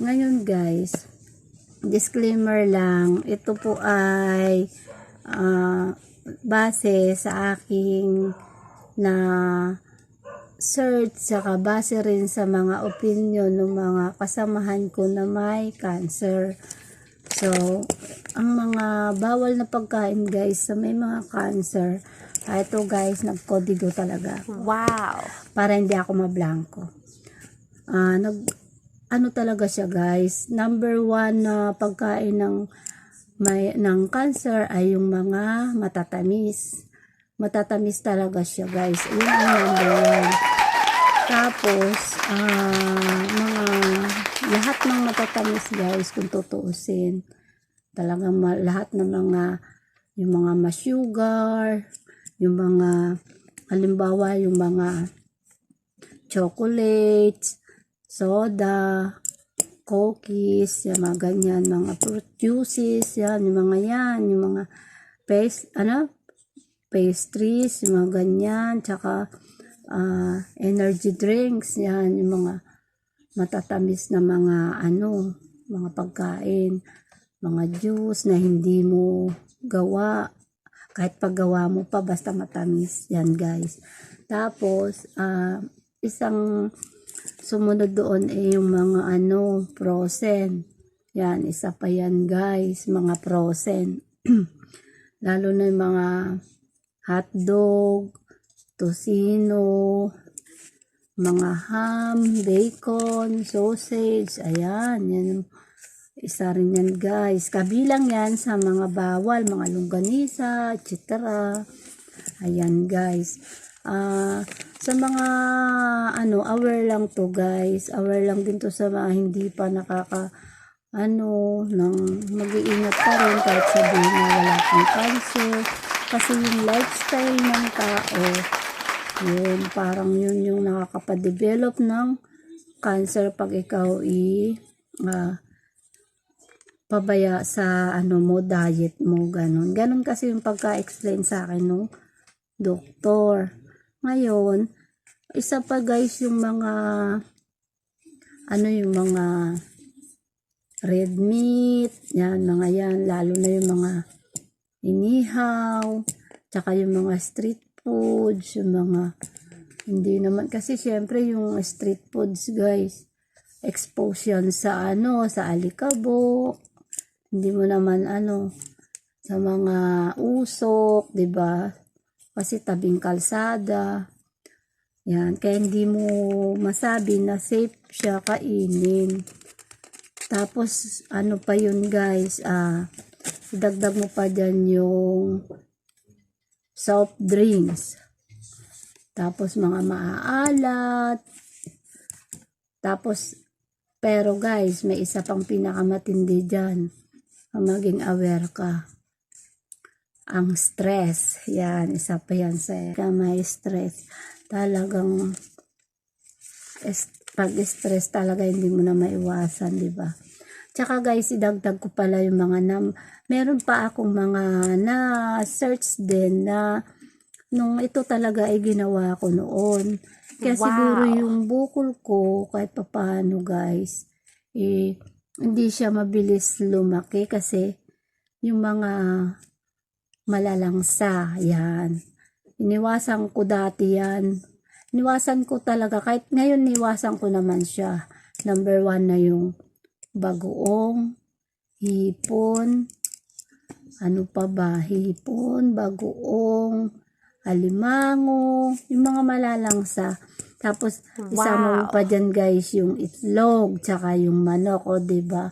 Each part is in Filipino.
Ngayon guys, disclaimer lang, ito po ay base sa aking na search, saka base rin sa mga opinion ng mga kasamahan ko na may cancer. So, ang mga bawal na pagkain guys sa may mga cancer, ito guys, nagkodigo talaga. Wow! Para hindi ako mablangko. Ano talaga siya guys, number 1 na pagkain ng cancer ay yung mga matatamis. Matatamis talaga siya guys. Yun ang number 1. Tapos, mga lahat ng matatamis guys, kung tutuusin, talagang lahat ng yung mga ma-sugar, yung mga, halimbawa, yung mga chocolates, soda, cookies, yung mga ganyan, mga fruit juices, yan, yung mga pastries, yung mga ganyan, tsaka energy drinks, yan, yung mga matatamis na mga pagkain, mga juice na hindi mo gawa, kahit paggawa mo pa, basta matamis, yan guys. Tapos, isang sumunod doon ay yung mga frozen. Yan, isa pa yan guys, mga frozen. Lalo na yung mga hotdog, tocino, mga ham, bacon, sausage, ayan, yan. Isa rin yan guys. Kabilang yan sa mga bawal, mga longganisa, etc. Ayan guys. Sa mga aware lang to guys. Aware lang din to sa mga hindi pa nang mag-iingat pa rin kahit sabihin na wala kang cancer. Kasi yung lifestyle ng tao, yun, parang yun yung nakakapadevelop ng cancer pag ikaw pabaya sa diet mo, ganun. Ganun kasi yung pagka-explain sa akin nung doktor. Ngayon, isa pa guys yung mga yung mga red meat, yan, mga yan, lalo na yung mga inihaw, tsaka yung mga street foods, yung mga, hindi naman, kasi syempre yung street foods guys, expose yan sa sa alikabok, hindi mo naman sa mga usok, 'di ba? Kasi tabing kalsada. Yan, kaya hindi mo masabi na safe siya kainin. Tapos pa yun guys, idagdag mo pa diyan yung soft drinks. Tapos mga maaalat. Tapos pero guys, may isa pang pinakamatindi diyan. Maging aware ka. Ang stress, yan, isa pa yan sa may stress. Talagang pag stress talaga hindi mo na maiwasan, di ba? Tsaka guys, idagdag ko pala yung mga meron pa akong mga na-search din na nung ito talaga ay ginawa ko noon. Kaya siguro yung bukol ko kahit paano guys, hindi siya mabilis lumaki kasi yung mga malalangsa, yan. Iniwasan ko dati yan. Iniwasan ko talaga, kahit ngayon iniwasan ko naman siya. Number 1 na yung bagoong, hipon, hipon, bagoong, alimango, yung mga malalangsa. Tapos, isama mo pa dyan guys, yung itlog, tsaka yung manok, diba?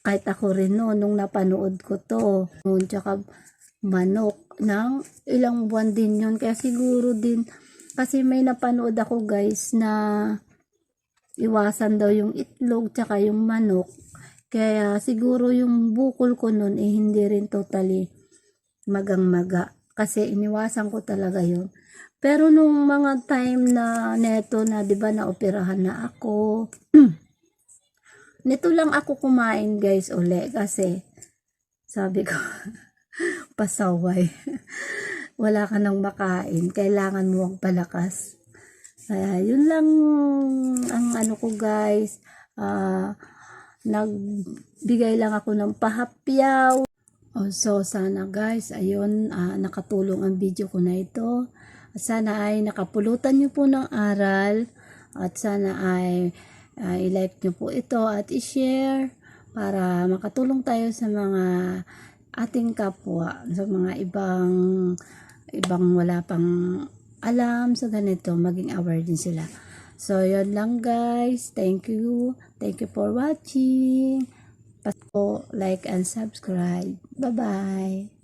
Kahit ako rin nung napanood ko to, tsaka manok, ng ilang buwan din yun. Kaya siguro din, kasi may napanood ako guys, na iwasan daw yung itlog, tsaka yung manok. Kaya siguro yung bukol ko nun, hindi rin totally magang-maga. Kasi iniwasan ko talaga yun. Pero nung mga time na neto na, di ba, naoperahan na ako, nito lang ako kumain guys uli kasi sabi ko, pasaway. Wala ka nang makain. Kailangan mo magpalakas. Yun lang ang ko guys. nagbigay lang ako ng pahapyaw. So sana guys, ayun, nakatulong ang video ko na ito. Sana ay nakapulutan nyo po ng aral at sana ay i-like nyo po ito at i-share para makatulong tayo sa mga ating kapwa, sa mga ibang wala pang alam sa ganito, maging aware din sila. So yun lang guys, thank you for watching. Like and subscribe. Bye-bye.